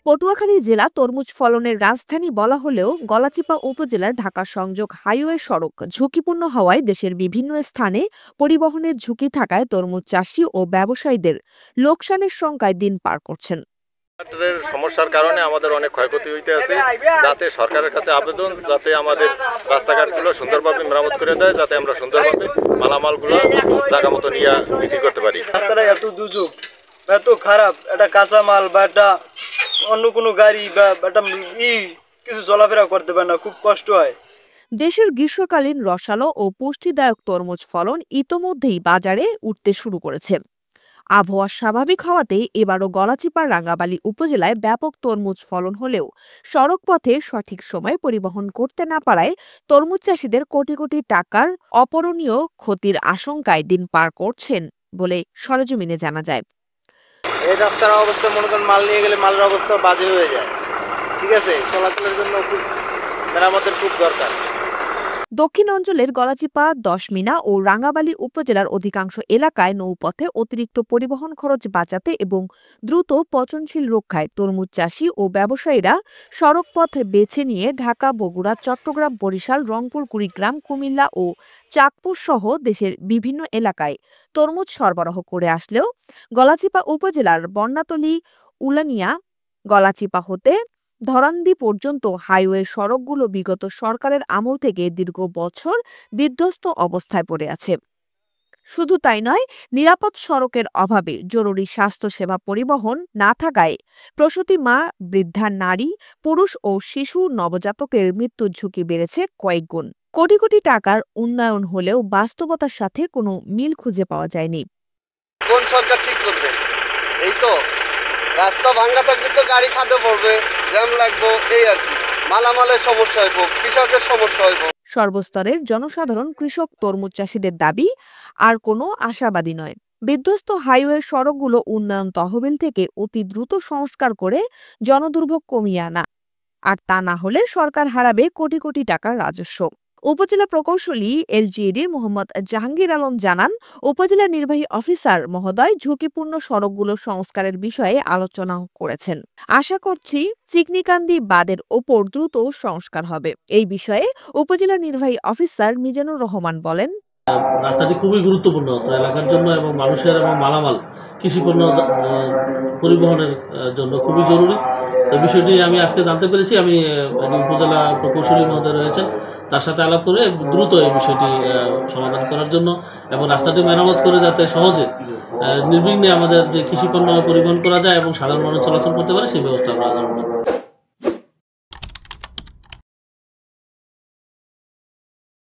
পটুয়াখালী জেলা তরমুজ ফলনের রাজধানী বলা হলেও গলাচিপা উপজেলার ঢাকা সংযোগ হাইওয়ে সড়ক ঝুঁকিপূর্ণ হওয়ায় দেশের বিভিন্ন স্থানে পরিবহনের ঝুঁকি থাকায় তরমুজ চাষি ও ব্যবসায়ীদের লোকসানের শঙ্কায় দিন পার করছেন। সমস্যার কারণে আমাদের অনেক ক্ষয়ক্ষতি হইতে আছে, যাতে সরকারের কাছে আবেদন যাতে আমাদের রাস্তাঘাটগুলো সুন্দরভাবে মেরামত করে দেয়, যাতে আমরা সুন্দরভাবে মালামালগুলো জায়গা মতো নিয়ে বিক্রি করতে পারি। রাস্তাটা এত দুর্যোগ, এত খারাপ, এটা কাঁচামাল বা এটা অন্য কোনো গাড়ি বা এটা কিছু চলাফেরা করতে পারে না, খুব কষ্ট হয়। দেশের গ্রীষ্মকালীন রসালো ও পুষ্টিদায়ক তরমুজ ফলন ইতোমধ্যেই বাজারে উঠতে শুরু করেছে। আবহাওয়া স্বাভাবিক হওয়াতে এবারও গলাচিপার রাঙ্গাবালী উপজেলায় ব্যাপক তরমুজ ফলন হলেও সড়ক পথে সঠিক সময়ে পরিবহন করতে না পারায় তরমুজ চাষিদের কোটি কোটি টাকার অপূরণীয় ক্ষতির আশঙ্কায় দিন পার করছেন বলে সরেজমিনে জানা যায়। এই রাস্তার অবস্থা মনে করেন মাল নিয়ে গেলে মালের অবস্থা বাজে হয়ে যায়, ঠিক আছে, চলাচলের জন্য খুব মেরামতের খুব দরকার। দক্ষিণ অঞ্চলের গলাচিপা, দশমিনা ও রাঙ্গাবালী উপজেলার অধিকাংশ এলাকায় নৌপথে অতিরিক্ত পরিবহন খরচ বাঁচাতে এবং দ্রুত পচনশীল রক্ষায় তরমুজ চাষি ও ব্যবসায়ীরা সড়ক পথ বেছে নিয়ে ঢাকা, বগুড়া, চট্টগ্রাম, বরিশাল, রংপুর, কুড়িগ্রাম, কুমিল্লা ও চাঁদপুর সহ দেশের বিভিন্ন এলাকায় তরমুজ সরবরাহ করে আসলেও গলাচিপা উপজেলার বন্যাতলী, উলানিয়া, গলাচিপা হতে ধরান্দি পর্যন্ত হাইওয়ে সড়কগুলো বিগত সরকারের আমল থেকে দীর্ঘ বছর বিধ্বস্ত অবস্থায় পড়ে আছে। শুধু তাই নয়, নিরাপদ সড়কের অভাবে জরুরি স্বাস্থ্যসেবা পরিবহন না থাকায় প্রসূতি মা, বৃদ্ধা নারী, পুরুষ ও শিশু নবজাতকের মৃত্যুর ঝুঁকি বেড়েছে কয়েক গুণ। কোটি কোটি টাকার উন্নয়ন হলেও বাস্তবতার সাথে কোনো মিল খুঁজে পাওয়া যায়নি। কোন সরকার ঠিক করবে? এই তো রাস্তা ভাঙ্গা থাকলে তো গাড়ি খাতে পড়বে, জ্যাম লাগবো, এই আর কি, মালামালের সমস্যা হইব, কৃষকের সমস্যা হইব। সর্বস্তরের জনসাধারণ কৃষক তরমুজ চাষিদের দাবি আর কোনো আশাবাদী নয়। বিধ্বস্ত হাইওয়ে সড়কগুলো উন্নয়ন তহবিল থেকে অতি দ্রুত সংস্কার করে জনদুর্ভোগ কমিয়ে আনা, আর তা না হলে সরকার হারাবে কোটি কোটি টাকার রাজস্ব। উপজেলা প্রকৌশলী এলজিইডির মোহাম্মদ জাহাঙ্গীর আলম জানান, উপজেলা নির্বাহী অফিসার মহোদয় ঝুঁকিপূর্ণ সড়কগুলো সংস্কারের বিষয়ে আলোচনা করেছেন। আশা করছি চিকনিকান্দি বাঁধের ওপর দ্রুত সংস্কার হবে। এই বিষয়ে উপজেলা নির্বাহী অফিসার মিজানুর রহমান বলেন, রাস্তাটি খুবই গুরুত্বপূর্ণ এলাকার জন্য এবং মানুষের এবং মালামাল কৃষিপণ্য পরিবহনের জন্য খুবই জরুরি। এই বিষয়টি আমি আজকে জানতে পেরেছি। আমি উপজেলা প্রকৌশলী মহোদয় রয়েছেন, তার সাথে আলাপ করে দ্রুত এই বিষয়টি সমাধান করার জন্য এবং রাস্তাটি মেরামত করে যাতে সহজে নির্বিঘ্নে আমাদের যে কৃষিপণ্য পরিবহন করা যায় এবং সাধারণ মানুষ চলাচল করতে পারে সেই ব্যবস্থা আমরা গ্রহণ করব।